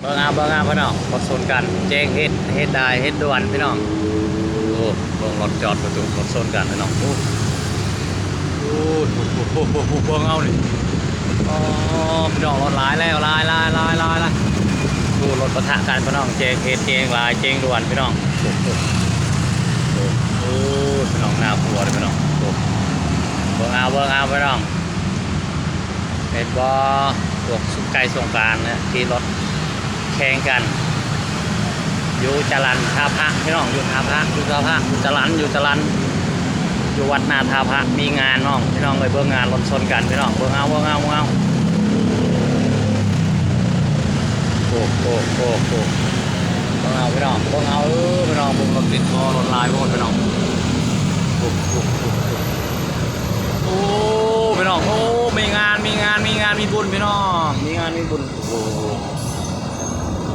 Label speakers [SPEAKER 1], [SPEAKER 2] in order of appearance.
[SPEAKER 1] เบิ่งเอาพี่น้องรถชนกันแจ้งเฮ็ดได้เฮ็ดด่วนพี่น้องโอ้เบิ่งรถจอดประตูรถชนกันพี่น้องโอ้เบิ่งเอาดิอ๋อพี่น้องรถหลายแล้วหลายดูรถปะทะกันพี่น้องแจ้งเฮ็ดแจ้งหลายแจ้งด่วนพี่น้องโอ้พี่น้องน่ากลัวเลยพี่น้องเบิ่งเอาพี่น้องเห็นบ่พวกสุกไก่สงกรานต์เนี่ยที่รถแข่งกันอยู่จรัญท่าพระพี่น้องอยู่ท่าพระอยู่จรัญอยู่วัดนาท่าพระมีงานน้องพี่น้องเลยเบิ่งงานรถชนกันพี่น้องเบิ่งเอาโอ้เบิ่งเอาพี่น้องพี่น้องพี่น้องเบิ่งรถติดคอรถลายพวกพี่น้องโอ้พี่น้องโอ้มีงานมีบุญพี่น้องมีงานมีบุญโอ้